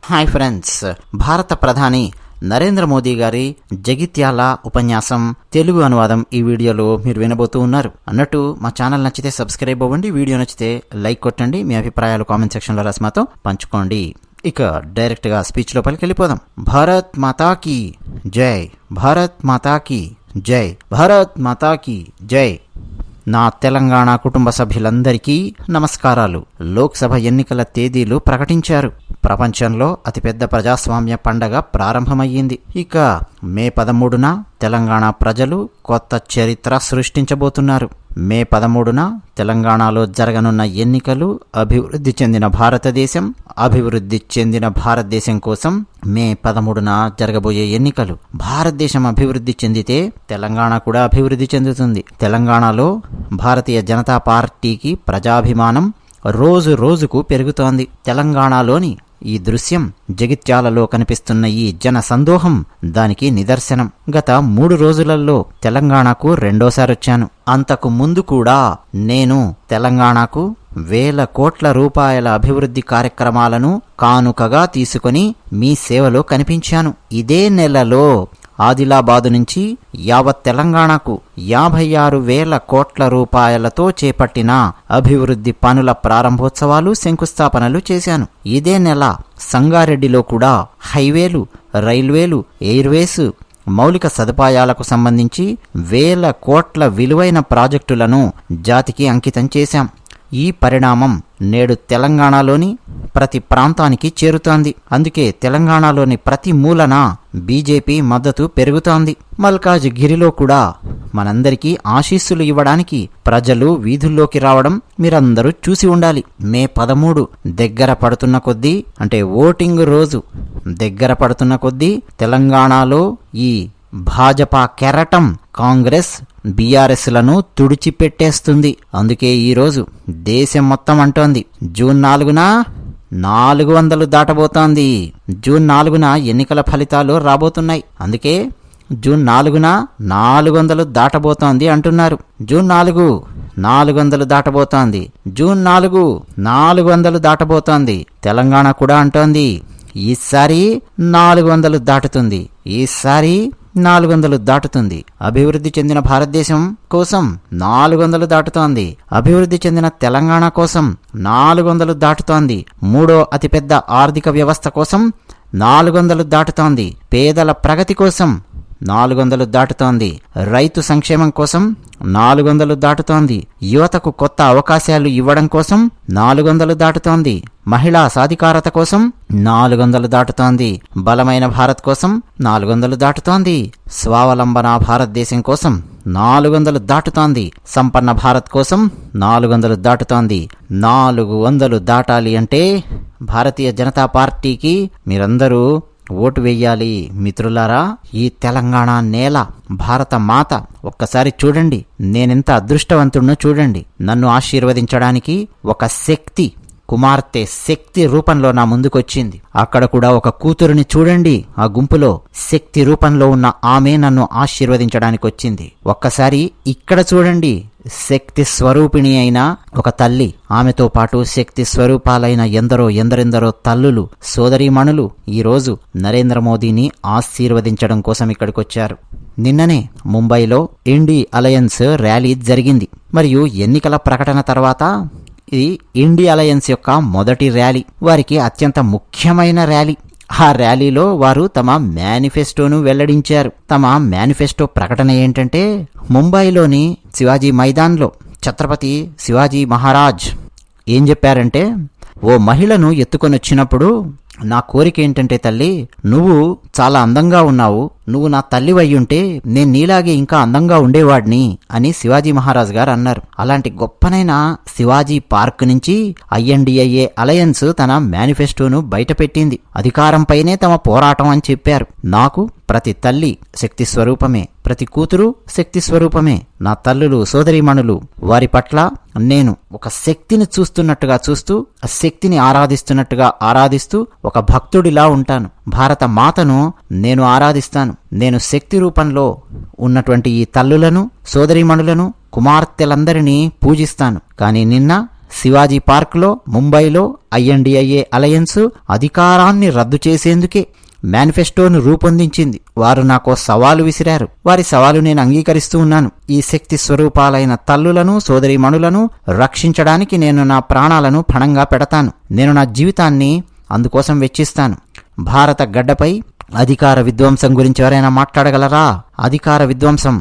Hi friends, భారత ప్రధాని నరేంద్ర మోదీ గారి జగిత్యాల ఉపన్యాసం తెలుగు అనువాదం ఈ వీడియోలో మీరు వినబోతూ ఉన్నారు. అన్నట్టు మా ఛానల్ నచ్చితే సబ్స్క్రైబ్ అవ్వండి, వీడియో నచ్చితే లైక్ కొట్టండి, మీ అభిప్రాయాలు కామెంట్ సెక్షన్లో రాసి మాతో పంచుకోండి. ఇక డైరెక్ట్ గా స్పీచ్ లోపలికి వెళ్ళిపోదాం. భారత్ మాతాకి జై, భారత్ మాతాకి జై, భారత్ మాతాకి జై. నా తెలంగాణ కుటుంబ సభ్యులందరికీ నమస్కారాలు. లోక్సభ ఎన్నికల తేదీలు ప్రకటించారు. ప్రపంచంలో అతిపెద్ద ప్రజాస్వామ్య పండగ ప్రారంభమయ్యింది. ఇక మే 13న తెలంగాణ ప్రజలు కొత్త చరిత్ర సృష్టించబోతున్నారు. మే 13న తెలంగాణలో జరగనున్న ఎన్నికలు అభివృద్ధి చెందిన భారతదేశం కోసం మే 13న జరగబోయే ఎన్నికలు. భారతదేశం అభివృద్ధి చెందితే తెలంగాణ కూడా అభివృద్ధి చెందుతుంది. తెలంగాణలో భారతీయ జనతా పార్టీకి ప్రజాభిమానం రోజు రోజుకు పెరుగుతోంది. తెలంగాణలోని ఈ దృశ్యం, జగిత్యాలలో కనిపిస్తున్న ఈ జన సందోహం దానికి నిదర్శనం. గత 3 రోజులలో తెలంగాణకు రెండోసారి వచ్చాను. అంతకు ముందు కూడా నేను తెలంగాణకు వేల కోట్ల రూపాయల అభివృద్ధి కార్యక్రమాలను కానుకగా తీసుకుని మీ సేవలో కనిపించాను. ఇదే నెలలో ఆదిలాబాదు నుంచి యావత్ తెలంగాణకు 56,000 కోట్ల రూపాయలతో చేపట్టిన అభివృద్ధి పనుల ప్రారంభోత్సవాలు, శంకుస్థాపనలు చేశాను. ఇదే నెల సంగారెడ్డిలో కూడా హైవేలు, రైల్వేలు, ఎయిర్వేస్, మౌలిక సదుపాయాలకు సంబంధించి 1,000 కోట్ల విలువైన ప్రాజెక్టులను జాతికి అంకితం చేశాం. ఈ పరిణామం నేడు తెలంగాణలోని ప్రతి ప్రాంతానికి చేరుతోంది. అందుకే తెలంగాణలోని ప్రతి మూలన బీజేపీ మద్దతు పెరుగుతోంది. మల్కాజ్గిరిలో కూడా మనందరికీ ఆశీస్సులు ఇవ్వడానికి ప్రజలు వీధుల్లోకి రావడం మీరందరూ చూసి ఉండాలి. మే 13 దగ్గర పడుతున్న కొద్దీ, అంటే ఓటింగ్ రోజు దగ్గర పడుతున్న కొద్దీ తెలంగాణలో ఈ భాజపా కెరటం కాంగ్రెస్, బీఆర్ఎస్లను తుడిచిపెట్టేస్తుంది. అందుకే ఈరోజు దేశం మొత్తం అంటోంది జూన్ 4న 400 దాటబోతోంది. జూన్ 4న ఎన్నికల ఫలితాలు రాబోతున్నాయి. అందుకే జూన్ 4న 400 దాటబోతోంది అంటున్నారు. జూన్ 4 400 దాటబోతోంది. జూన్ 4 400 దాటబోతోంది. తెలంగాణ కూడా అంటోంది ఈసారి 400 దాటుతుంది, ఈసారి 400 దాటుతుంది. అభివృద్ధి చెందిన భారతదేశం కోసం 400 దాటుతోంది. అభివృద్ధి చెందిన తెలంగాణ కోసం 400 దాటుతోంది. 3వ అతిపెద్ద ఆర్థిక వ్యవస్థ కోసం 400 దాటుతోంది. పేదల ప్రగతి కోసం 400 దాటుతోంది. రైతు సంక్షేమం కోసం 400 దాటుతోంది. యువతకు కొత్త అవకాశాలు ఇవ్వడం కోసం 400 దాటుతోంది. మహిళా సాధికారత కోసం 400 దాటుతోంది. బలమైన భారత్ కోసం 400 దాటుతోంది. స్వావలంబన భారతదేశం కోసం 400 దాటుతోంది. సంపన్న భారత్ కోసం 400 దాటుతోంది. 400 దాటాలి అంటే భారతీయ జనతా పార్టీకి మీరందరూ ఓటు వెయ్యాలి. మిత్రులారా, ఈ తెలంగాణ నేల, భారత మాత ఒక్కసారి చూడండి, నేనెంత అదృష్టవంతుడినో చూడండి. నన్ను ఆశీర్వదించడానికి ఒక శక్తి, కుమార్తె శక్తి రూపంలో నా ముందుకొచ్చింది. అక్కడ కూడా ఒక కూతురుని చూడండి, ఆ గుంపులో శక్తి రూపంలో ఉన్న ఆమె నన్ను ఆశీర్వదించడానికి వచ్చింది. ఒక్కసారి ఇక్కడ చూడండి, శక్తి స్వరూపిణి అయిన ఒక తల్లి, ఆమెతో పాటు శక్తి స్వరూపాలైన ఎందరెందరో తల్లులు, సోదరీమణులు ఈరోజు నరేంద్ర మోదీని ఆశీర్వదించడం కోసం ఇక్కడికొచ్చారు. నిన్ననే ముంబైలో ఇండి అలయన్స్ ర్యాలీ జరిగింది. మరియు ఎన్నికల ప్రకటన తర్వాత ఇది ఇండి అలయన్స్ యొక్క మొదటి ర్యాలీ, వారికి అత్యంత ముఖ్యమైన ర్యాలీ. ఆ ర్యాలీలో వారు తమ మేనిఫెస్టోను వెల్లడించారు. తమ మేనిఫెస్టో ప్రకటన ఏంటంటే, ముంబైలోని శివాజీ మైదాన్లో ఛత్రపతి శివాజీ మహారాజ్ ఏం చెప్పారంటే, ఓ మహిళను ఎత్తుకొనొచ్చినప్పుడు నా కోరిక ఏంటంటే, తల్లి నువ్వు చాలా అందంగా ఉన్నావు, నువ్వు నా తల్లివయ్యుంటే నేను నీలాగే ఇంకా అందంగా ఉండేవాడిని అని శివాజీ మహారాజ్ గారు అన్నారు. అలాంటి గొప్పనైన శివాజీ పార్క్ నుంచి INDIA అలయన్స్ తన మేనిఫెస్టోను బయటపెట్టింది. అధికారంపైనే తమ పోరాటం అని చెప్పారు. నాకు ప్రతి తల్లి శక్తి స్వరూపమే, ప్రతి కూతురు శక్తి స్వరూపమే. నా తల్లులు, సోదరీమణులు, వారి పట్ల నేను ఒక శక్తిని చూస్తున్నట్టుగా చూస్తూ, ఆ శక్తిని ఆరాధిస్తున్నట్టుగా ఆరాధిస్తూ ఒక భక్తుడిలా ఉంటాను. భారత మాతను నేను ఆరాధిస్తాను. నేను శక్తి రూపంలో ఉన్నటువంటి ఈ తల్లులను, సోదరీమణులను, కుమార్తెలందరినీ పూజిస్తాను. కానీ నిన్న శివాజీ పార్క్లో, ముంబైలో INDIA అలయన్స్ అధికారాన్ని రద్దు చేసేందుకే మేనిఫెస్టోను రూపొందించింది. వారు నాకో సవాలు విసిరారు. వారి సవాలు నేను అంగీకరిస్తూ ఉన్నాను. ఈ శక్తి స్వరూపాలైన తల్లులను, సోదరీమణులను రక్షించడానికి నేను నా ప్రాణాలను పణంగా పెడతాను. నేను నా జీవితాన్ని అందుకోసం వెచ్చిస్తాను. భారత గడ్డపై అధికార విధ్వంసం గురించి ఎవరైనా మాట్లాడగలరా? అధికార విధ్వంసం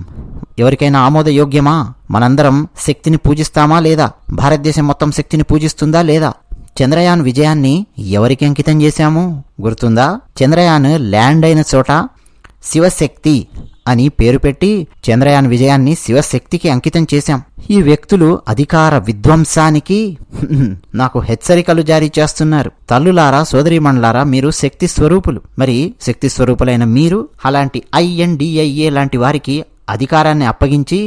ఎవరికైనా ఆమోదయోగ్యమా? మనందరం శక్తిని పూజిస్తామా లేదా? భారతదేశం మొత్తం శక్తిని పూజిస్తుందా లేదా? చంద్రయాన్ విజయాన్ని ఎవరికి అంకితం చేశాము గుర్తుందా? చంద్రయాన్ ల్యాండ్ అయిన చోట శివశక్తి అని పేరు పెట్టి చంద్రయాన్ విజయాన్ని శివశక్తికి అంకితం చేశాం. ఈ వ్యక్తులు అధికార విధ్వంసానికి నాకు హెచ్చరికలు జారీ చేస్తున్నారు. తల్లులారా, సోదరీమణులారా, మీరు శక్తి స్వరూపులు. మరి శక్తి స్వరూపులైన మీరు అలాంటి INDIA లాంటి వారికి అధికారాన్ని అప్పగించి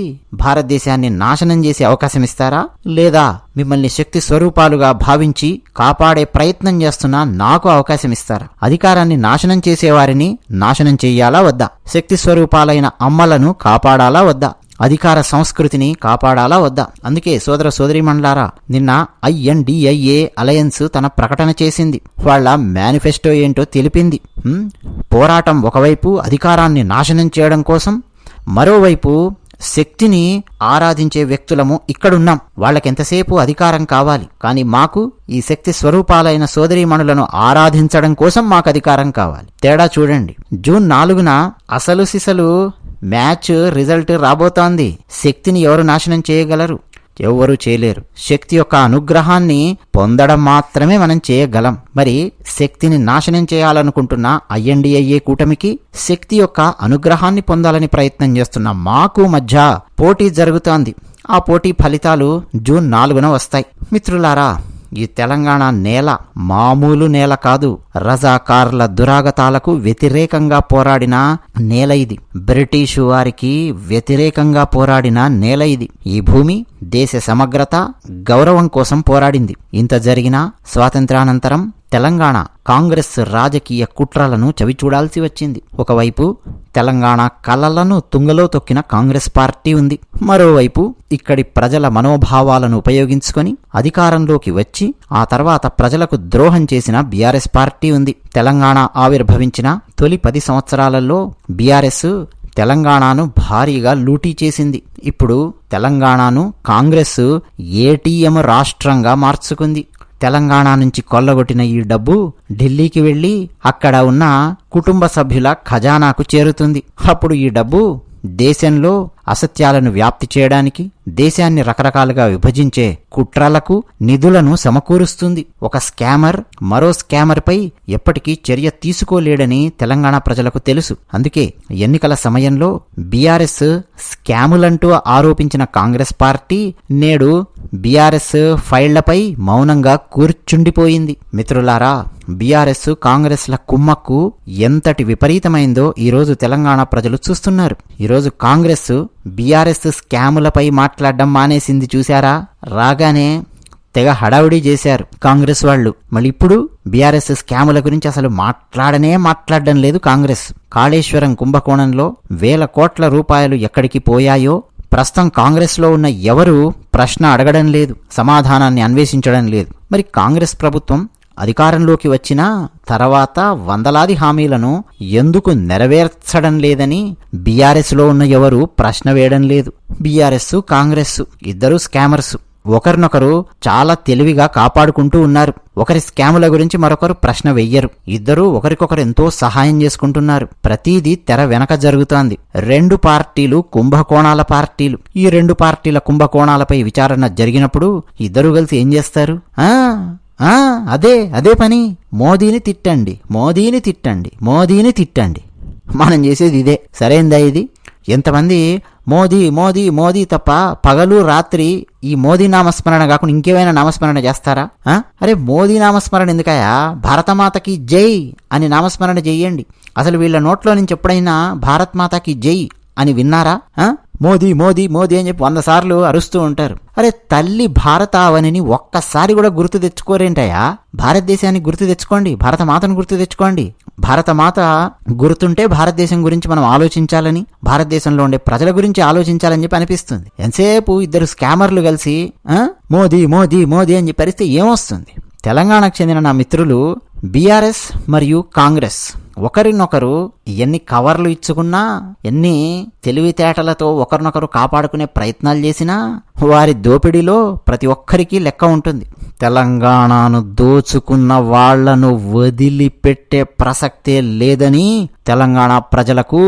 భారతదేశాన్ని నాశనం చేసే అవకాశం ఇస్తారా? లేదా మిమ్మల్ని శక్తి స్వరూపాలుగా భావించి కాపాడే ప్రయత్నం చేస్తున్న నాకు అవకాశం ఇస్తారా? అధికారాన్ని నాశనం చేసేవారిని నాశనం చెయ్యాలా వద్దా? శక్తి స్వరూపాలైన అమ్మలను కాపాడాలా వద్దా? అధికార సంస్కృతిని కాపాడాలా వద్దా? అందుకే సోదర సోదరీమణులారా, నిన్న INDIA అలయన్స్ తన ప్రకటన చేసింది. వాళ్ళ మేనిఫెస్టో ఏంటో తెలిపింది. పోరాటం ఒకవైపు అధికారాన్ని నాశనం చేయడం కోసం, మరోవైపు శక్తిని ఆరాధించే వ్యక్తులము ఇక్కడున్నాం. వాళ్ళకెంతసేపు అధికారం కావాలి, కానీ మాకు ఈ శక్తి స్వరూపాలైన సోదరీమణులను ఆరాధించడం కోసం మాకు అధికారం కావాలి. తేడా చూడండి. జూన్ 4న అసలు సిసలు మ్యాచ్ రిజల్ట్ రాబోతోంది. శక్తిని ఎవరు నాశనం చేయగలరు? ఎవ్వరూ చేయలేరు. శక్తి యొక్క అనుగ్రహాన్ని పొందడం మాత్రమే మనం చేయగలం. మరి శక్తిని నాశనం చేయాలనుకుంటున్న INDIA కూటమికి, శక్తి యొక్క అనుగ్రహాన్ని పొందాలని ప్రయత్నం చేస్తున్న మాకు మధ్య పోటీ జరుగుతోంది. ఆ పోటీ ఫలితాలు జూన్ 4న వస్తాయి. మిత్రులారా, ఈ తెలంగాణ నేల మామూలు నేల కాదు. రజాకార్ల దురాగతాలకు వ్యతిరేకంగా పోరాడిన నేల ఇది. బ్రిటిషు వారికి వ్యతిరేకంగా పోరాడిన నేల ఇది. ఈ భూమి దేశ సమగ్రత, గౌరవం కోసం పోరాడింది. ఇంత జరిగినా స్వాతంత్ర్యానంతరం తెలంగాణ కాంగ్రెస్ రాజకీయ కుట్రలను చవిచూడాల్సి వచ్చింది. ఒకవైపు తెలంగాణ కలలను తుంగలో తొక్కిన కాంగ్రెస్ పార్టీ ఉంది. మరోవైపు ఇక్కడి ప్రజల మనోభావాలను ఉపయోగించుకొని అధికారంలోకి వచ్చి ఆ తర్వాత ప్రజలకు ద్రోహం చేసిన BRS పార్టీ ఉంది. తెలంగాణ ఆవిర్భవించిన తొలి 10 సంవత్సరాలలో BRS తెలంగాణను భారీగా లూటీ చేసింది. ఇప్పుడు తెలంగాణను కాంగ్రెస్ ATM రాష్ట్రంగా మార్చుకుంది. తెలంగాణ నుంచి కొల్లగొట్టిన ఈ డబ్బు ఢిల్లీకి వెళ్లి అక్కడ ఉన్న కుటుంబ సభ్యుల ఖజానాకు చేరుతుంది. అప్పుడు ఈ డబ్బు దేశంలో అసత్యాలను వ్యాప్తి చేయడానికి, దేశాన్ని రకరకాలుగా విభజించే కుట్రలకు నిధులను సమకూరుస్తుంది. ఒక స్కామర్ మరో స్కామర్ పై ఎప్పటికీ చర్య తీసుకోలేడని తెలంగాణ ప్రజలకు తెలుసు. అందుకే ఎన్నికల సమయంలో BRS స్కాములంటూ ఆరోపించిన కాంగ్రెస్ పార్టీ నేడు BRS ఫైళ్లపై మౌనంగా కూర్చుండిపోయింది. మిత్రులారా, BRS కాంగ్రెస్ల కుమ్మక్కు ఎంతటి విపరీతమైందో ఈరోజు తెలంగాణ ప్రజలు చూస్తున్నారు. ఈరోజు కాంగ్రెస్ BRS స్కాములపై మాట్లాడడం మానేసింది. చూశారా? రాగానే తెగ హడావుడి చేశారు కాంగ్రెస్ వాళ్ళు. మళ్ళీ ఇప్పుడు BRS స్కాముల గురించి అసలు మాట్లాడడం లేదు కాంగ్రెస్. కాళేశ్వరం కుంభకోణంలో వేల కోట్ల రూపాయలు ఎక్కడికి పోయాయో ప్రస్తుతం కాంగ్రెస్లో ఉన్న ఎవరూ ప్రశ్న అడగడం లేదు, సమాధానాన్ని అన్వేషించడం లేదు. మరి కాంగ్రెస్ ప్రభుత్వం అధికారంలోకి వచ్చిన తర్వాత వందలాది హామీలను ఎందుకు నెరవేర్చడం లేదని BRSలో ఉన్న ఎవరు ప్రశ్న వేయడం లేదు. BRS కాంగ్రెస్ ఇద్దరు స్కామర్స్. ఒకరినొకరు చాలా తెలివిగా కాపాడుకుంటూ ఉన్నారు. ఒకరి స్కాముల గురించి మరొకరు ప్రశ్న వెయ్యరు. ఇద్దరూ ఒకరికొకరు ఎంతో సహాయం చేసుకుంటున్నారు. ప్రతిదీ తెర వెనక జరుగుతోంది. 2 పార్టీలు కుంభకోణాల పార్టీలు. ఈ 2 పార్టీల కుంభకోణాలపై విచారణ జరిగినప్పుడు ఇద్దరూ కలిసి ఏం చేస్తారు? అదే పని. మోదీని తిట్టండి, మోదీని తిట్టండి, మోదీని తిట్టండి. మనం చేసేది ఇదే. సరైందా ఇది? ఎంతమంది మోదీ మోదీ మోదీ తప్ప పగలు రాత్రి ఈ మోదీ నామస్మరణ కాకుండా ఇంకేమైనా నామస్మరణ చేస్తారా? అరే మోదీ నామస్మరణ ఎందుకయా? భారతమాతకి జై అని నామస్మరణ చెయ్యండి. అసలు వీళ్ళ నోట్లో నుంచి ఎప్పుడైనా భారత్ మాతకి జై అని విన్నారా? మోదీ మోదీ మోదీ అని చెప్పి 100 సార్లు అరుస్తూ ఉంటారు. అరే తల్లి భారతావనిని ఒక్కసారి కూడా గుర్తు తెచ్చుకోరేంటయా? భారతదేశాన్ని గుర్తు తెచ్చుకోండి, భారత మాతను గుర్తు తెచ్చుకోండి. భారతమాత గుర్తుంటే భారతదేశం గురించి మనం ఆలోచించాలని, భారతదేశంలో ఉండే ప్రజల గురించి ఆలోచించాలని చెప్పి అనిపిస్తుంది. ఎంతసేపు ఇద్దరు స్కామర్లు కలిసి మోదీ మోదీ మోదీ అని చెప్పి ఏమొస్తుంది? తెలంగాణకు చెందిన నా మిత్రులు బీఆర్ఎస్ మరియు కాంగ్రెస్ ఒకరినొకరు ఎన్ని కవర్లు ఇచ్చుకున్నా, ఎన్ని తెలివితేటలతో ఒకరినొకరు కాపాడుకునే ప్రయత్నాలు చేసినా వారి దోపిడీలో ప్రతి ఒక్కరికి లెక్క ఉంటుంది. తెలంగాణను దోచుకున్న వాళ్లను వదిలిపెట్టే ప్రసక్తే లేదని తెలంగాణ ప్రజలకు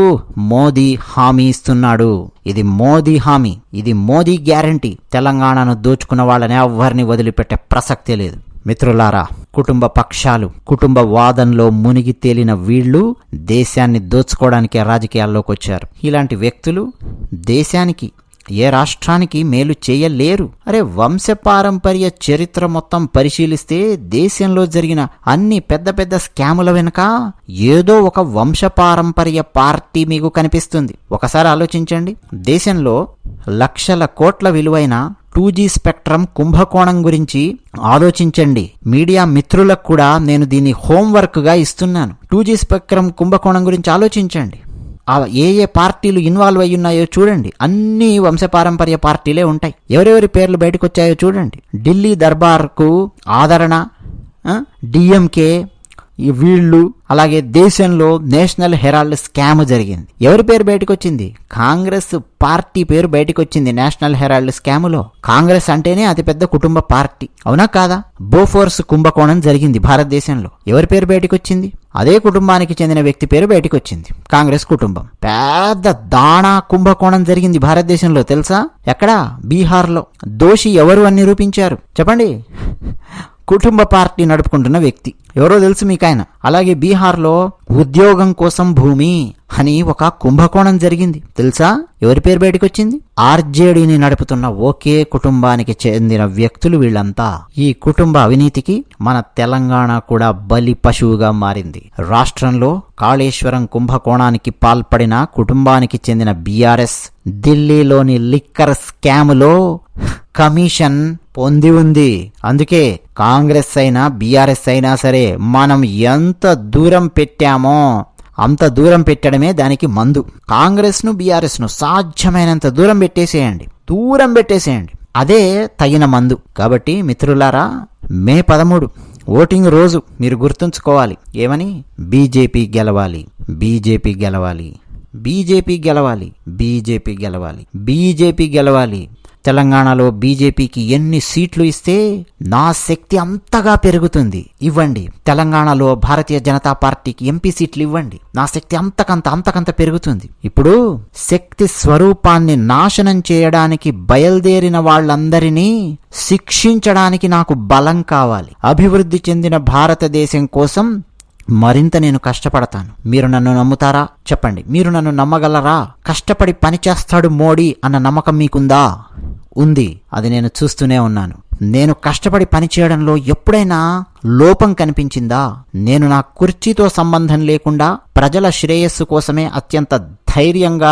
మోదీ హామీ ఇస్తున్నాడు. ఇది మోదీ హామీ, ఇది మోదీ గ్యారంటీ. తెలంగాణను దోచుకున్న వాళ్ళని ఎవ్వరిని వదిలిపెట్టే ప్రసక్తే లేదు. మిత్రులారా, కుటుంబ పక్షాలు, కుటుంబ వాదంలో మునిగి తేలిన వీళ్లు దేశాన్ని దోచుకోవడానికే రాజకీయాల్లోకి వచ్చారు. ఇలాంటి వ్యక్తులు దేశానికి, ఏ రాష్ట్రానికి మేలు చేయలేరు. అరే, వంశపారంపర్య చరిత్ర మొత్తం పరిశీలిస్తే దేశంలో జరిగిన అన్ని పెద్ద పెద్ద స్కాముల వెనుక ఏదో ఒక వంశపారంపర్య పార్టీ మీకు కనిపిస్తుంది. ఒకసారి ఆలోచించండి. దేశంలో లక్షల కోట్ల విలువైన 2G స్పెక్ట్రమ్ కుంభకోణం గురించి ఆలోచించండి. మీడియా మిత్రులకు కూడా నేను దీన్ని హోంవర్క్గా ఇస్తున్నాను. 2G స్పెక్ట్రమ్ కుంభకోణం గురించి ఆలోచించండి. ఏ ఏ పార్టీలు ఇన్వాల్వ్ అయ్యి ఉన్నాయో చూడండి. అన్ని వంశపారంపర్య పార్టీలే ఉంటాయి. ఎవరెవరి పేర్లు బయటకు వచ్చాయో చూడండి. ఢిల్లీ దర్బార్కు ఆదరణ, డిఎంకే, వీళ్ళు, అలాగే దేశంలో నేషనల్ హెరాల్డ్ స్కామ్ జరిగింది. ఎవరి పేరు బయటకు వచ్చింది? కాంగ్రెస్ పార్టీ పేరు బయటకు వచ్చింది నేషనల్ హెరాల్డ్ స్కాములో. కాంగ్రెస్ అంటేనే అతిపెద్ద కుటుంబ పార్టీ, అవునా కాదా? బోఫోర్స్ కుంభకోణం జరిగింది భారతదేశంలో. ఎవరి పేరు బయటకు వచ్చింది? అదే కుటుంబానికి చెందిన వ్యక్తి పేరు బయటకు వచ్చింది, కాంగ్రెస్ కుటుంబం. పెద్ద దాణా కుంభకోణం జరిగింది భారతదేశంలో, తెలుసా? ఎక్కడా? బీహార్లో. దోషి ఎవరు అని నిరూపించారు చెప్పండి? కుటుంబ పార్టీ నడుపుకుంటున్న వ్యక్తి ఎవరో తెలుసు మీకు ఆయన. అలాగే బీహార్లో ఉద్యోగం కోసం భూమి అని ఒక కుంభకోణం జరిగింది, తెలుసా? ఎవరి పేరు బయటకు వచ్చింది? ఆర్జేడీని నడుపుతున్న ఒకే కుటుంబానికి చెందిన వ్యక్తులు వీళ్ళంతా. ఈ కుటుంబ అవినీతికి మన తెలంగాణ కూడా బలి పశువుగా మారింది. రాష్ట్రంలో కాళేశ్వరం కుంభకోణానికి పాల్పడిన కుటుంబానికి చెందిన బీఆర్ఎస్ ఢిల్లీలోని లిక్కర్ స్కాములో కమిషన్ పొంది ఉంది. అందుకే కాంగ్రెస్ అయినా బీఆర్ఎస్ అయినా సరే మనం ఎంత దూరం పెట్టామో అంత దూరం పెట్టడమే దానికి మందు. కాంగ్రెస్ను బీఆర్ఎస్ను సాధ్యమైనంత దూరం పెట్టేసేయండి. అదే తగిన మందు. కాబట్టి మిత్రులారా, మే 13 ఓటింగ్ రోజు మీరు గుర్తుంచుకోవాలి. ఏమని? బీజేపీ గెలవాలి, బీజేపీ గెలవాలి, బీజేపీ గెలవాలి, బీజేపీ గెలవాలి, బీజేపీ గెలవాలి. తెలంగాణలో బీజేపీకి ఎన్ని సీట్లు ఇస్తే నా శక్తి అంతగా పెరుగుతుంది. ఇవ్వండి. తెలంగాణలో భారతీయ జనతా పార్టీకి ఎంపీ సీట్లు ఇవ్వండి. నా శక్తి అంతకంత పెరుగుతుంది. ఇప్పుడు శక్తి స్వరూపాన్ని నాశనం చేయడానికి బయలుదేరిన వాళ్ళందరినీ శిక్షించడానికి నాకు బలం కావాలి. అభివృద్ధి చెందిన భారతదేశం కోసం మరింత నేను కష్టపడతాను. మీరు నన్ను నమ్ముతారా? చెప్పండి. మీరు నన్ను నమ్మగలరా? కష్టపడి పనిచేస్తాడు మోడీ అన్న నమ్మకం మీకుందా? ఉంది. అది నేను చూస్తూనే ఉన్నాను. నేను కష్టపడి పనిచేయడంలో ఎప్పుడైనా లోపం కనిపించిందా? నేను నా కుర్చీతో సంబంధం లేకుండా ప్రజల శ్రేయస్సు కోసమే అత్యంత ధైర్యంగా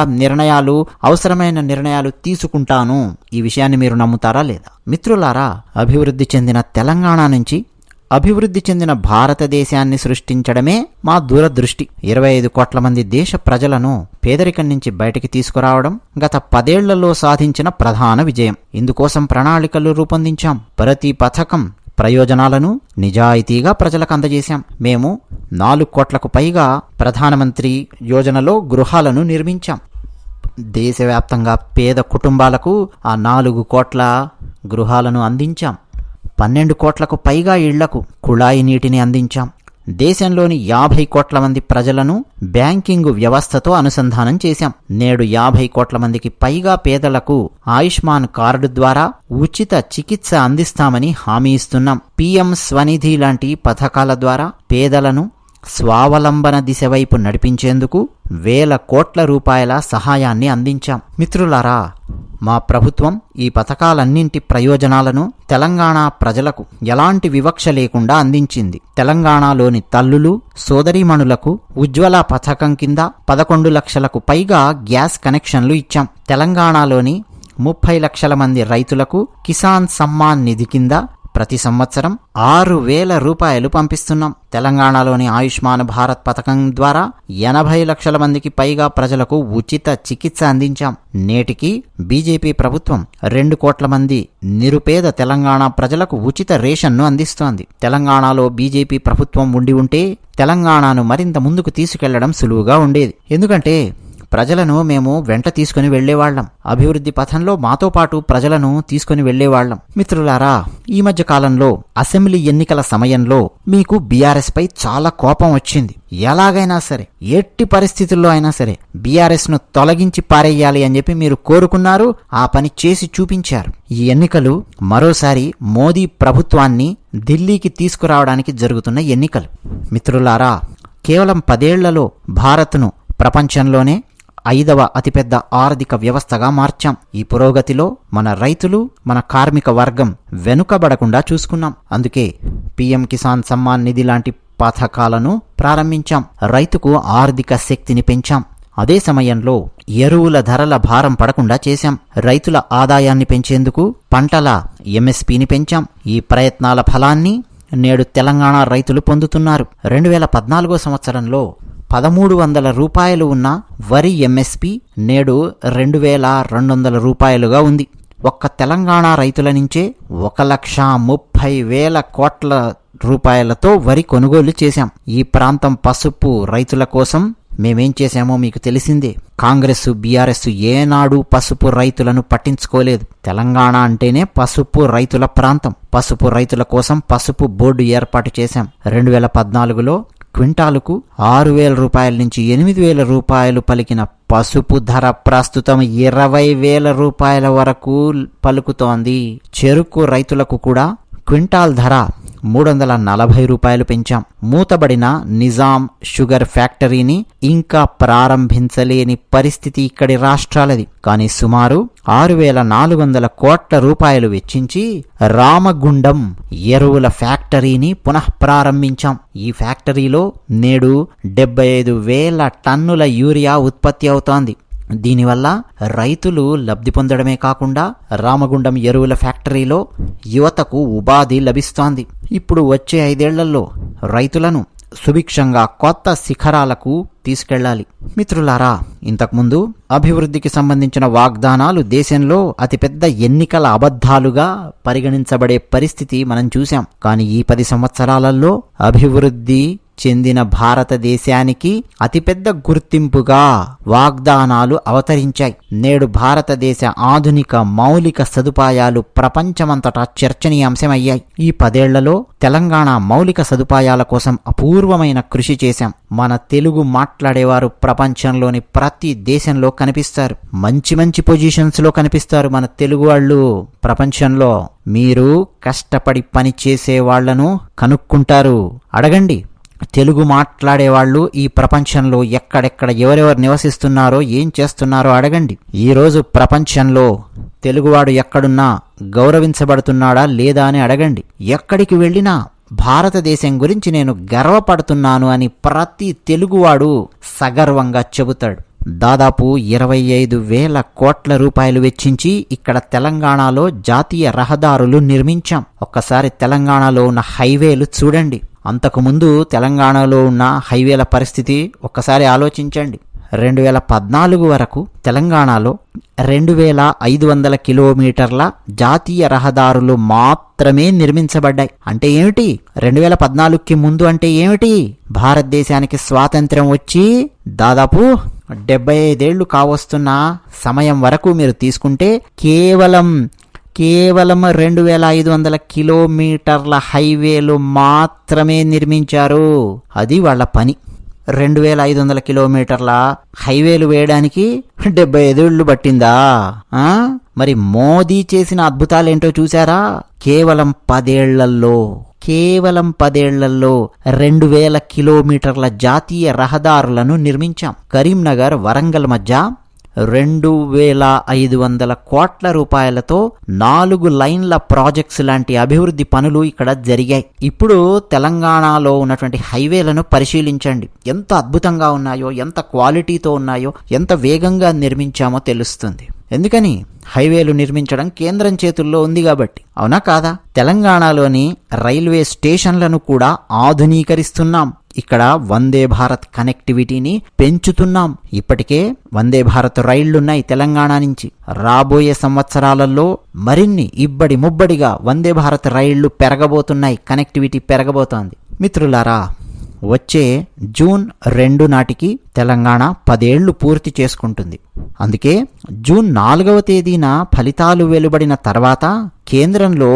అవసరమైన నిర్ణయాలు తీసుకుంటాను. ఈ విషయాన్ని మీరు నమ్ముతారా లేదా? మిత్రులారా, అభివృద్ధి చెందిన తెలంగాణ నుంచి అభివృద్ధి చెందిన భారతదేశాన్ని సృష్టించడమే మా దూరదృష్టి. 25 కోట్ల మంది దేశ ప్రజలను పేదరికం నుంచి బయటికి తీసుకురావడం గత 10 ఏళ్లలో సాధించిన ప్రధాన విజయం. ఇందుకోసం ప్రణాళికలు రూపొందించాం. ప్రతి పథకం ప్రయోజనాలను నిజాయితీగా ప్రజలకు అందజేశాం. మేము 4 కోట్లకు పైగా ప్రధానమంత్రి యోజనలో గృహాలను నిర్మించాం. దేశవ్యాప్తంగా పేద కుటుంబాలకు ఆ 4 కోట్ల గృహాలను అందించాం. 12 కోట్లకు పైగా ఇళ్లకు కుళాయి నీటిని అందించాం. దేశంలోని 50 కోట్ల మంది ప్రజలను బ్యాంకింగు వ్యవస్థతో అనుసంధానం చేశాం. నేడు 50 కోట్ల మందికి పైగా పేదలకు ఆయుష్మాన్ కార్డు ద్వారా ఉచిత చికిత్స అందిస్తామని హామీ ఇస్తున్నాం. పీఎం స్వనిధి లాంటి పథకాల ద్వారా పేదలను స్వావలంబన దిశ వైపు నడిపించేందుకు 1,000 కోట్ల రూపాయల సహాయాన్ని అందించాం. మిత్రులారా, మా ప్రభుత్వం ఈ పథకాలన్నింటి ప్రయోజనాలను తెలంగాణ ప్రజలకు ఎలాంటి వివక్ష లేకుండా అందించింది. తెలంగాణలోని తల్లులు, సోదరీమణులకు ఉజ్వల పథకం కింద 11 లక్షలకు పైగా గ్యాస్ కనెక్షన్లు ఇచ్చాం. తెలంగాణలోని 30 లక్షల మంది రైతులకు కిసాన్ సమ్మాన్ నిధి కింద ప్రతి సంవత్సరం 6,000 రూపాయలు పంపిస్తున్నాం. తెలంగాణలోని ఆయుష్మాన్ భారత్ పథకం ద్వారా 80 లక్షల మందికి పైగా ప్రజలకు ఉచిత చికిత్స అందించాం. నేటికి బీజేపీ ప్రభుత్వం 2 కోట్ల మంది నిరుపేద తెలంగాణ ప్రజలకు ఉచిత రేషన్ను అందిస్తోంది. తెలంగాణలో బీజేపీ ప్రభుత్వం ఉండి ఉంటే తెలంగాణను మరింత ముందుకు తీసుకెళ్లడం సులువుగా ఉండేది. ఎందుకంటే ప్రజలను మేము వెంట తీసుకుని వెళ్లేవాళ్లం. అభివృద్ధి పథంలో మాతో పాటు ప్రజలను తీసుకుని వెళ్లేవాళ్లం. మిత్రులారా, ఈ మధ్య కాలంలో అసెంబ్లీ ఎన్నికల సమయంలో మీకు బీఆర్ఎస్ పై చాలా కోపం వచ్చింది. ఎలాగైనా సరే, ఎట్టి పరిస్థితుల్లో అయినా సరే బీఆర్ఎస్ ను తొలగించి పారేయాలి అని చెప్పి మీరు కోరుకున్నారు. ఆ పని చేసి చూపించారు. ఈ ఎన్నికలు మరోసారి మోదీ ప్రభుత్వాన్ని ఢిల్లీకి తీసుకురావడానికి జరుగుతున్న ఎన్నికలు. మిత్రులారా, కేవలం 10 ఏళ్లలో భారత్ను ప్రపంచంలోనే 5వ అతిపెద్ద ఆర్థిక వ్యవస్థగా మార్చాం. ఈ పురోగతిలో మన రైతులు, మన కార్మిక వర్గం వెనుకబడకుండా చూసుకున్నాం. అందుకే పీఎం కిసాన్ సమ్మాన్ నిధి లాంటి పథకాలను ప్రారంభించాం. రైతుకు ఆర్థిక శక్తిని పెంచాం. అదే సమయంలో ఎరువుల ధరల భారం పడకుండా చేశాం. రైతుల ఆదాయాన్ని పెంచేందుకు పంటల ఎంఎస్పీని పెంచాం. ఈ ప్రయత్నాల ఫలాన్ని నేడు తెలంగాణ రైతులు పొందుతున్నారు. 2014 సంవత్సరంలో 1,300 రూపాయలు ఉన్న వరి ఎంఎస్పీ నేడు 2,200 రూపాయలుగా ఉంది. ఒక్క తెలంగాణ రైతుల నుంచే 1,30,000 కోట్ల రూపాయలతో వరి కొనుగోలు చేశాం. ఈ ప్రాంతం పసుపు రైతుల కోసం మేమేం చేశామో మీకు తెలిసిందే. కాంగ్రెస్, బీఆర్ఎస్ ఏనాడు పసుపు రైతులను పట్టించుకోలేదు. తెలంగాణ అంటేనే పసుపు రైతుల ప్రాంతం. పసుపు రైతుల కోసం పసుపు బోర్డు ఏర్పాటు చేశాం. 2014లో క్వింటాలుకు 6,000 రూపాయల నుంచి 8,000 రూపాయలు పలికిన పసుపు ధర ప్రస్తుతం 20,000 రూపాయల వరకు పలుకుతోంది. చెరుకు రైతులకు కూడా క్వింటాల్ ధర 340 రూపాయలు పెంచాం. మూతబడిన నిజాం షుగర్ ఫ్యాక్టరీని ఇంకా ప్రారంభించలేని పరిస్థితి ఇక్కడి రాష్ట్రాలది. కానీ సుమారు 6,400 కోట్ల రూపాయలు వెచ్చించి రామగుండం ఎరువుల ఫ్యాక్టరీని పునఃప్రారంభించాం. ఈ ఫ్యాక్టరీలో నేడు 75,000 టన్నుల యూరియా ఉత్పత్తి అవుతోంది. దీనివల్ల రైతులు లబ్ధి పొందడమే కాకుండా రామగుండం ఎరువుల ఫ్యాక్టరీలో యువతకు ఉపాధి లభిస్తోంది. ఇప్పుడు వచ్చే 5 ఏళ్లలో రైతులను సుభిక్షంగా కొత్త శిఖరాలకు తీసుకెళ్లాలి. మిత్రులారా, ఇంతకుముందు అభివృద్ధికి సంబంధించిన వాగ్దానాలు దేశంలో అతిపెద్ద ఎన్నికల అబద్ధాలుగా పరిగణించబడే పరిస్థితి మనం చూశాం. కానీ ఈ 10 సంవత్సరాలలో అభివృద్ధి చెందిన భారతదేశానికి అతిపెద్ద గుర్తింపుగా వాగ్దానాలు అవతరించాయి. నేడు భారతదేశ ఆధునిక మౌలిక సదుపాయాలు ప్రపంచమంతటా చర్చనీయాంశమయ్యాయి. ఈ 10 ఏళ్లలో తెలంగాణ మౌలిక సదుపాయాల కోసం అపూర్వమైన కృషి చేశాం. మన తెలుగు మాట్లాడేవారు ప్రపంచంలోని ప్రతి దేశంలో కనిపిస్తారు. మంచి మంచి పొజిషన్స్ లో కనిపిస్తారు మన తెలుగు వాళ్ళు ప్రపంచంలో. మీరు కష్టపడి పని చేసే వాళ్లను కనుక్కుంటారు. అడగండి, తెలుగు మాట్లాడేవాళ్ళు ఈ ప్రపంచంలో ఎక్కడెక్కడ ఎవరెవరు నివసిస్తున్నారో, ఏం చేస్తున్నారో అడగండి. ఈరోజు ప్రపంచంలో తెలుగువాడు ఎక్కడున్నా గౌరవించబడుతున్నాడా లేదా అని అడగండి. ఎక్కడికి వెళ్ళినా భారతదేశం గురించి నేను గర్వపడుతున్నాను అని ప్రతి తెలుగువాడు సగర్వంగా చెబుతాడు. దాదాపు 25,000 కోట్ల రూపాయలు వెచ్చించి ఇక్కడ తెలంగాణలో జాతీయ రహదారులు నిర్మించాం. ఒక్కసారి తెలంగాణలో ఉన్న హైవేలు చూడండి. అంతకుముందు తెలంగాణలో ఉన్న హైవేల పరిస్థితి ఒక్కసారి ఆలోచించండి. 2014 వరకు తెలంగాణలో 2,500 కిలోమీటర్ల జాతీయ రహదారులు మాత్రమే నిర్మించబడ్డాయి. అంటే ఏమిటి? 2014కి ముందు అంటే ఏమిటి? భారతదేశానికి స్వాతంత్ర్యం వచ్చి దాదాపు 75 ఏళ్లు కావస్తున్న సమయం వరకు మీరు తీసుకుంటే కేవలం 2,500 కిలోమీటర్ల హైవేలు మాత్రమే నిర్మించారు. అది వాళ్ళ పని. 2,500 కిలోమీటర్ల హైవేలు వేయడానికి 75 ఏళ్లు పట్టిందా? మరి మోదీ చేసిన అద్భుతాలేంటో చూసారా? కేవలం 10 ఏళ్లలో 2,000 కిలోమీటర్ల జాతీయ రహదారులను నిర్మించాం. కరీంనగర్, వరంగల్ మధ్య 2,500 కోట్ల రూపాయలతో 4 లైన్ల ప్రాజెక్ట్స్ లాంటి అభివృద్ధి పనులు ఇక్కడ జరిగాయి. ఇప్పుడు తెలంగాణలో ఉన్నటువంటి హైవేలను పరిశీలించండి. ఎంత అద్భుతంగా ఉన్నాయో, ఎంత క్వాలిటీతో ఉన్నాయో, ఎంత వేగంగా నిర్మించామో తెలుస్తుంది. ఎందుకని? హైవేలు నిర్మించడం కేంద్రం చేతుల్లో ఉంది కాబట్టి. అవునా కాదా? తెలంగాణలోని రైల్వే స్టేషన్లను కూడా ఆధునీకరిస్తున్నాం. ఇక్కడ వందే భారత్ కనెక్టివిటీని పెంచుతున్నాం. ఇప్పటికే వందే భారత్ రైళ్లున్నాయి తెలంగాణ నుంచి. రాబోయే సంవత్సరాలలో మరిన్ని ఇబ్బడి ముబ్బడిగా వందే భారత్ రైళ్లు పెరగబోతున్నాయి, కనెక్టివిటీ పెరగబోతోంది. మిత్రులారా, వచ్చే జూన్ 2 నాటికి తెలంగాణ 10 ఏళ్లు పూర్తి చేసుకుంటుంది. అందుకే జూన్ 4వ తేదీన ఫలితాలు వెలువడిన తర్వాత కేంద్రంలో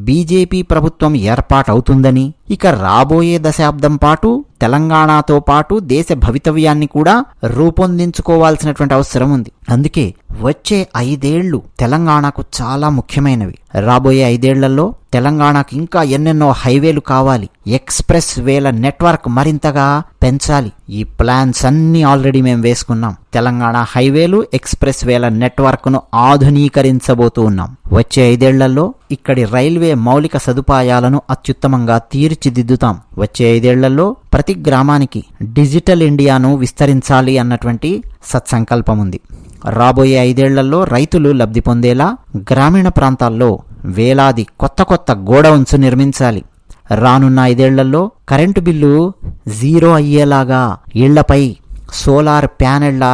బీజేపీ ప్రభుత్వం ఏర్పాటవుతుందని, ఇక రాబోయే దశాబ్దం పాటు తెలంగాణతో పాటు దేశ భవితవ్యాన్ని కూడా రూపొందించుకోవాల్సినటువంటి అవసరం ఉంది. అందుకే వచ్చే 5 ఏళ్లు తెలంగాణకు చాలా ముఖ్యమైనవి. రాబోయే 5 ఏళ్లలో తెలంగాణకు ఇంకా ఎన్నెన్నో హైవేలు కావాలి, ఎక్స్ప్రెస్ వేల నెట్వర్క్ మరింతగా పెంచాలి. ఈ ప్లాన్స్ అన్నీ ఆల్రెడీ మేము వేసుకున్నాం. తెలంగాణ హైవేలు, ఎక్స్ప్రెస్ వేల నెట్వర్క్ను ఆధునీకరించబోతూ ఉన్నాం. వచ్చే 5 ఏళ్లలో ఇక్కడి రైల్వే మౌలిక సదుపాయాలను అత్యుత్తమంగా తీర్చిదిద్దుతాం. వచ్చే 5 ఏళ్లలో ప్రతి గ్రామానికి డిజిటల్ ఇండియాను విస్తరించాలి అన్నటువంటి సత్సంకల్పం ఉంది. రాబోయే 5 ఏళ్లలో రైతులు లబ్ధి పొందేలా గ్రామీణ ప్రాంతాల్లో వేలాది కొత్త గోడౌన్స్ నిర్మించాలి. రానున్న 5 ఏళ్లలో కరెంటు బిల్లు 0 అయ్యేలాగా ఇళ్లపై సోలార్ ప్యానెళ్ల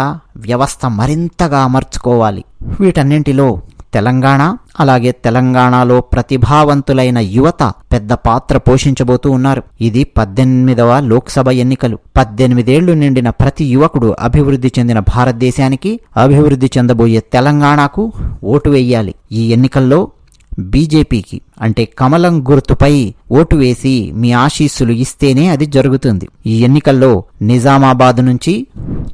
వ్యవస్థ మరింతగా అమర్చుకోవాలి. వీటన్నింటిలో తెలంగాణ, అలాగే తెలంగాణలో ప్రతిభావంతులైన యువత పెద్ద పాత్ర పోషించబోతూ ఉన్నారు. ఇది 18వ లోక్సభ ఎన్నికలు. 18 ఏళ్లు నిండిన ప్రతి యువకుడు అభివృద్ధి చెందిన భారతదేశానికి, అభివృద్ధి చెందబోయే తెలంగాణకు ఓటు వేయాలి. ఈ ఎన్నికల్లో బీజేపీకి అంటే కమలం గుర్తుపై ఓటు వేసి మీ ఆశీస్సులు ఇస్తేనే అది జరుగుతుంది. ఈ ఎన్నికల్లో నిజామాబాద్ నుంచి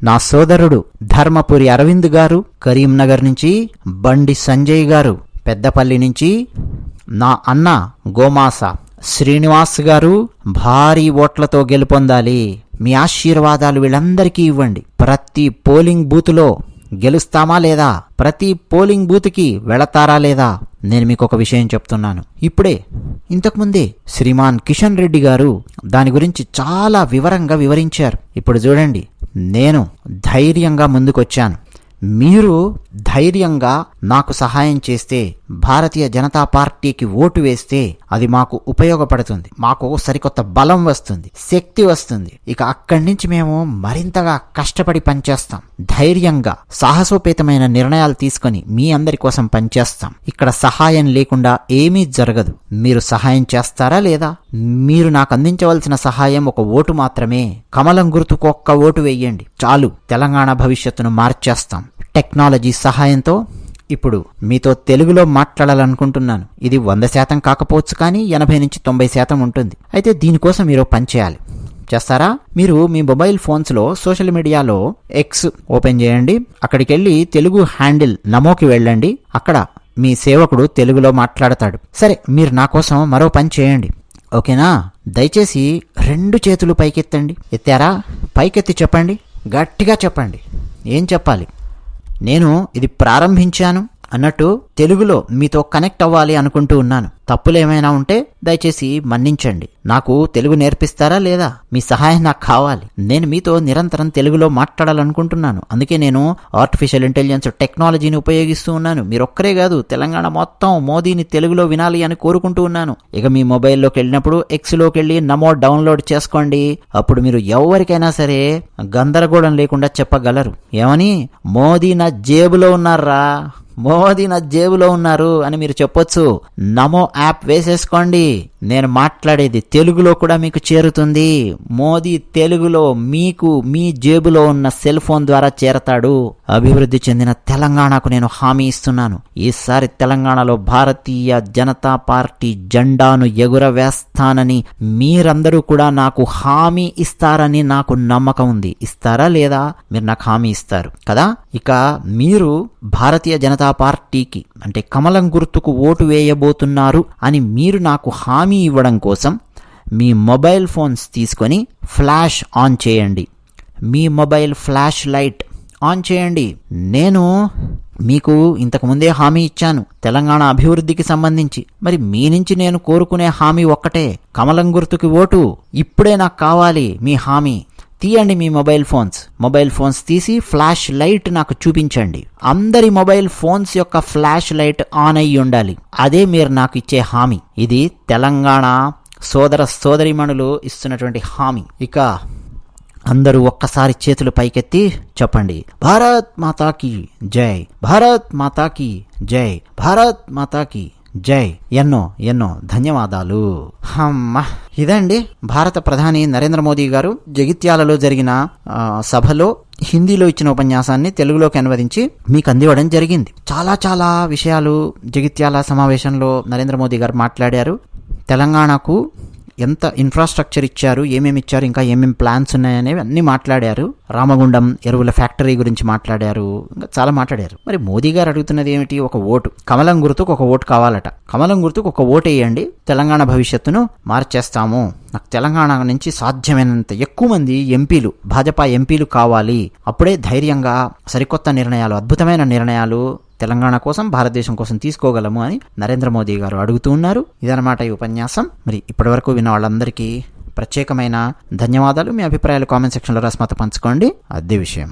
నా సోదరుడు ధర్మపురి అరవింద్ గారు, కరీంనగర్ నుంచి బండి సంజయ్ గారు, పెద్దపల్లి నుంచి నా అన్న గోమాస శ్రీనివాస్ గారు భారీ ఓట్లతో గెలుపొందాలి. మీ ఆశీర్వాదాలు వీళ్ళందరికీ ఇవ్వండి. ప్రతి పోలింగ్ బూతులో గెలుస్తామా లేదా, ప్రతి పోలింగ్ బూత్కి వెళతారా లేదా? నేను మీకు ఒక విషయం చెప్తున్నాను. ఇప్పుడే ఇంతకుముందే శ్రీమాన్ కిషన్ రెడ్డి గారు దాని గురించి చాలా వివరంగా వివరించారు. ఇప్పుడు చూడండి, నేను ధైర్యంగా ముందుకొచ్చాను. మీరు ధైర్యంగా నాకు సహాయం చేస్తే, భారతీయ జనతా పార్టీకి ఓటు వేస్తే అది మాకు ఉపయోగపడుతుంది. మాకు సరికొత్త బలం వస్తుంది, శక్తి వస్తుంది. ఇక అక్కడి నుంచి మేము మరింతగా కష్టపడి పనిచేస్తాం. ధైర్యంగా సాహసోపేతమైన నిర్ణయాలు తీసుకొని మీ అందరి కోసం పనిచేస్తాం. ఇక్కడ సహాయం లేకుండా ఏమీ జరగదు. మీరు సహాయం చేస్తారా లేదా? మీరు నాకు అందించవలసిన సహాయం ఒక ఓటు మాత్రమే. కమలం గుర్తుకు ఒక్క ఓటు వేయండి చాలు. తెలంగాణ భవిష్యత్తును మార్చేస్తాం. టెక్నాలజీ సహాయంతో ఇప్పుడు మీతో తెలుగులో మాట్లాడాలనుకుంటున్నాను. ఇది 100% కాకపోవచ్చు, కానీ 80-90% ఉంటుంది. అయితే దీనికోసం మీరు పని చేయాలి. చేస్తారా? మీరు మీ మొబైల్ ఫోన్స్లో సోషల్ మీడియాలో ఎక్స్ ఓపెన్ చేయండి. అక్కడికి వెళ్ళి తెలుగు హ్యాండిల్ నమోకి వెళ్ళండి. అక్కడ మీ సేవకుడు తెలుగులో మాట్లాడతాడు. సరే, మీరు నా కోసం మరో పని చేయండి, ఓకేనా? దయచేసి 2 చేతులు పైకెత్తండి. ఎత్తారా? పైకెత్తి చెప్పండి, గట్టిగా చెప్పండి. ఏం చెప్పాలి? నేను ఇది ప్రారంభించాను అన్నట్టు తెలుగులో మీతో కనెక్ట్ అవ్వాలి అనుకుంటూ ఉన్నాను. తప్పులేమైనా ఉంటే దయచేసి మన్నించండి. నాకు తెలుగు నేర్పిస్తారా లేదా? మీ సహాయం నాకు కావాలి. నేను మీతో నిరంతరం తెలుగులో మాట్లాడాలనుకుంటున్నాను. అందుకే నేను ఆర్టిఫిషియల్ ఇంటెలిజెన్స్ టెక్నాలజీని ఉపయోగిస్తూ ఉన్నాను. మీరొక్కరే కాదు, తెలంగాణ మొత్తం మోదీని తెలుగులో వినాలి అని కోరుకుంటూ ఉన్నాను. ఇక మీ మొబైల్లోకి వెళ్ళినప్పుడు ఎక్స్లోకి వెళ్ళి నమో డౌన్లోడ్ చేసుకోండి. అప్పుడు మీరు ఎవరికైనా సరే గందరగోళం లేకుండా చెప్పగలరు. ఏమని? మోదీ నా జేబులో ఉన్నారా, మోదీ నా జేబులో ఉన్నారు అని మీరు చెప్పొచ్చు. నమో యాప్ వేసేసుకోండి. నేను మాట్లాడేది తెలుగులో కూడా మీకు చేరుతుంది. మోదీ తెలుగులో మీకు మీ జేబులో ఉన్న సెల్ ఫోన్ ద్వారా చేరతాడు. అభివృద్ధి చెందిన తెలంగాణకు నేను హామీ ఇస్తున్నాను. ఈసారి తెలంగాణలో భారతీయ జనతా పార్టీ జెండాను ఎగురవేస్తానని మీరందరూ కూడా నాకు హామీ ఇస్తారని నాకు నమ్మకం ఉంది. ఇస్తారా లేదా? మీరు నాకు హామీ ఇస్తారు కదా? ఇక మీరు భారతీయ జనతా పార్టీకి అంటే కమలం గుర్తుకు ఓటు వేయబోతున్నారు అని మీరు నాకు హామీ ఇవ్వడం కోసం మీ మొబైల్ ఫోన్స్ తీసుకొని ఫ్లాష్ ఆన్ చేయండి. మీ మొబైల్ ఫ్లాష్ లైట్ ఆన్ చేయండి. నేను మీకు ఇంతకుముందే హామీ ఇచ్చాను తెలంగాణ అభివృద్ధికి సంబంధించి. మరి మీ నుంచి నేను కోరుకునే హామీ ఒక్కటే, కమలం గుర్తుకి ఓటు. ఇప్పుడే నాకు కావాలి మీ హామీ. తీయండి మీ మొబైల్ ఫోన్స్ తీసి ఫ్లాష్ లైట్ నాకు చూపించండి. అందరి మొబైల్ ఫోన్స్ యొక్క ఫ్లాష్ లైట్ ఆన్ అయ్యి ఉండాలి. అదే మీరు నాకు ఇచ్చే హామీ. ఇది తెలంగాణ సోదరిమణులు ఇస్తున్నటువంటి హామీ. ఇక అందరూ ఒక్కసారి చేతులు పైకెత్తి చెప్పండి, భారత్ మాతాకి జై, భారత్ మాతాకి జై, భారత్ మాతాకి జై. ఎన్నో ధన్యవాదాలు. ఇదండి భారత ప్రధాని నరేంద్ర మోదీ గారు జగిత్యాలలో జరిగిన సభలో హిందీలో ఇచ్చిన ఉపన్యాసాన్ని తెలుగులోకి అనువదించి మీకు అందివ్వడం జరిగింది. చాలా విషయాలు జగిత్యాల సమావేశంలో నరేంద్ర మోదీ గారు మాట్లాడారు. తెలంగాణకు ఎంత ఇన్ఫ్రాస్ట్రక్చర్ ఇచ్చారు, ఏమేమి ఇచ్చారు, ఇంకా ఏమేమి ప్లాన్స్ ఉన్నాయనేవి అన్నీ మాట్లాడారు. రామగుండం ఎరువుల ఫ్యాక్టరీ గురించి మాట్లాడారు, ఇంకా చాలా మాట్లాడారు. మరి మోదీ గారు అడుగుతున్నది ఏమిటి? ఒక ఓటు. కమలం గుర్తుకు ఒక ఓటు కావాలట. కమలం గుర్తుకు ఒక ఓటు వేయండి, తెలంగాణ భవిష్యత్తును మార్చేస్తాము. నాకు తెలంగాణ నుంచి సాధ్యమైనంత ఎక్కువ మంది ఎంపీలు, భాజపా ఎంపీలు కావాలి. అప్పుడే ధైర్యంగా సరికొత్త నిర్ణయాలు, అద్భుతమైన నిర్ణయాలు తెలంగాణ కోసం, భారతదేశం కోసం తీసుకోగలము అని నరేంద్ర మోదీ గారు అడుగుతూ ఉన్నారు. ఇదన్నమాట ఈ ఉపన్యాసం. మరి ఇప్పటివరకు విన్న వాళ్ళందరికీ ప్రత్యేకమైన ధన్యవాదాలు. మీ అభిప్రాయాలు కామెంట్ సెక్షన్లో రాసి మాతో పంచుకోండి. అదే విషయం.